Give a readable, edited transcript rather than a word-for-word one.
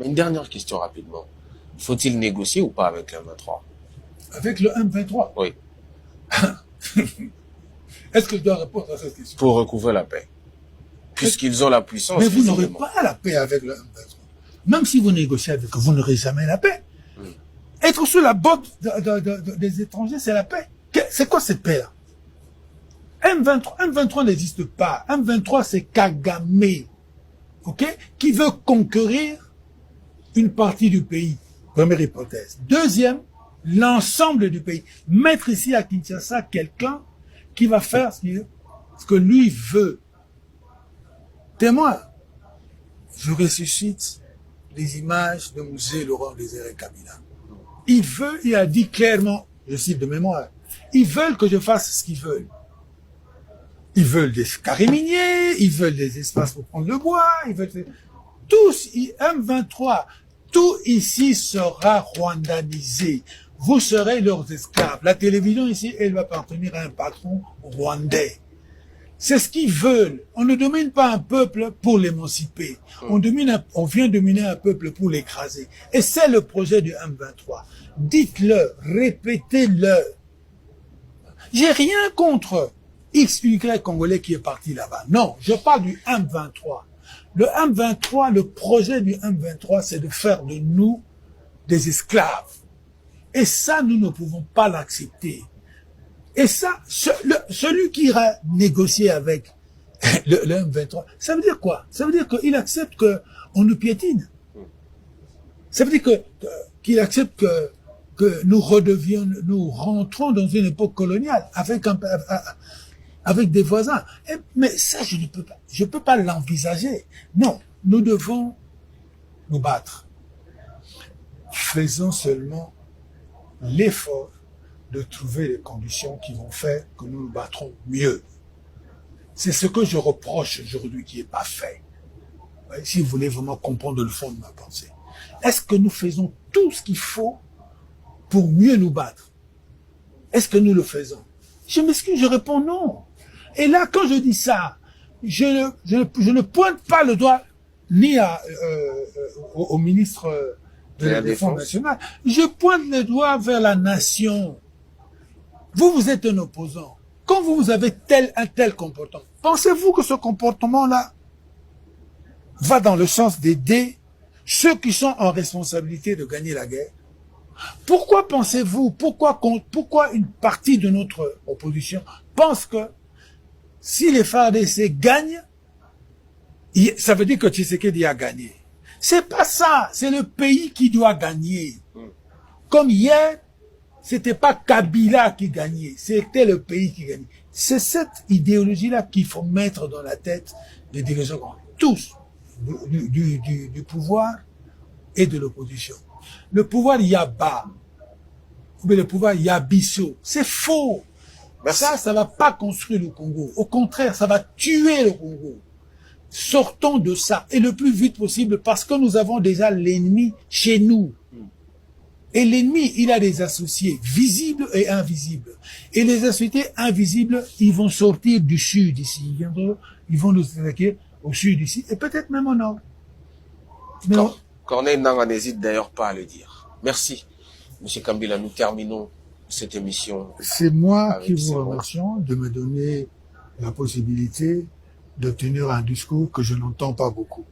Mais une dernière question rapidement. Faut-il négocier ou pas avec le M23? Avec le M23? Oui. Est-ce que je dois répondre à cette question? Pour recouvrer la paix. Puisqu'ils ont la puissance. Mais vous n'aurez pas la paix avec le M23. Même si vous négociez avec eux, vous n'aurez jamais la paix. Être sous la botte des étrangers, c'est la paix. C'est quoi cette paix-là? M23 n'existe pas. M23, c'est Kagame, ok, qui veut conquérir une partie du pays. Première hypothèse. Deuxième, l'ensemble du pays. Mettre ici à Kinshasa quelqu'un qui va faire ce que lui veut. Témoin, je ressuscite les images de musée Laurent Désiré Kabila. Il a dit clairement, je cite de mémoire, ils veulent que je fasse ce qu'ils veulent. Ils veulent des carrés miniers, ils veulent des espaces pour prendre le bois, ils veulent tous, M23, tout ici sera rwandanisé. Vous serez leurs esclaves. La télévision ici, elle va appartenir à un patron rwandais. C'est ce qu'ils veulent. On ne domine pas un peuple pour l'émanciper. On vient dominer un peuple pour l'écraser. Et c'est le projet du M23. Dites-le, répétez-le. J'ai rien contre XY Congolais qui est parti là-bas. Non, je parle du M23. Le M23, le projet du M23, c'est de faire de nous des esclaves. Et ça, nous ne pouvons pas l'accepter. Et ça, celui qui ira négocier avec le M23, ça veut dire quoi? Ça veut dire qu'il accepte qu'on nous piétine. Ça veut dire qu'il accepte que nous rentrons dans une époque coloniale avec des voisins. Mais ça, je ne peux pas l'envisager. Non, nous devons nous battre. Faisons seulement l'effort de trouver les conditions qui vont faire que nous nous battrons mieux. C'est ce que je reproche aujourd'hui qui n'est pas fait. Si vous voulez vraiment comprendre le fond de ma pensée. Est-ce que nous faisons tout ce qu'il faut pour mieux nous battre? Est-ce que nous le faisons? Je m'excuse, je réponds non. Et là, quand je dis ça, je ne pointe pas le doigt ni au ministre de la Défense nationale. Je pointe le doigt vers la nation. Vous êtes un opposant. Quand vous avez un tel comportement, pensez-vous que ce comportement-là va dans le sens d'aider ceux qui sont en responsabilité de gagner la guerre? Pourquoi pensez-vous, pourquoi une partie de notre opposition pense que si les FARDC gagnent, ça veut dire que Tshisekedi a gagné? C'est pas ça, c'est le pays qui doit gagner. Comme hier, c'était pas Kabila qui gagnait, c'était le pays qui gagnait. C'est cette idéologie-là qu'il faut mettre dans la tête des dirigeants, tous, du pouvoir et de l'opposition. Le pouvoir Yaba, ou bien le pouvoir Yabiso, c'est faux. Ça va pas construire le Congo. Au contraire, ça va tuer le Congo. Sortons de ça, et le plus vite possible, parce que nous avons déjà l'ennemi chez nous. Et l'ennemi, il a des associés visibles et invisibles. Et les associés invisibles, ils vont sortir du sud ici. Ils vont nous attaquer au sud ici, et peut-être même au nord. Mais Corneille Nangaa n'hésite d'ailleurs pas à le dire. Merci, Monsieur Kambila. Nous terminons cette émission. C'est moi qui vous remercie de me donner la possibilité de tenir un discours que je n'entends pas beaucoup.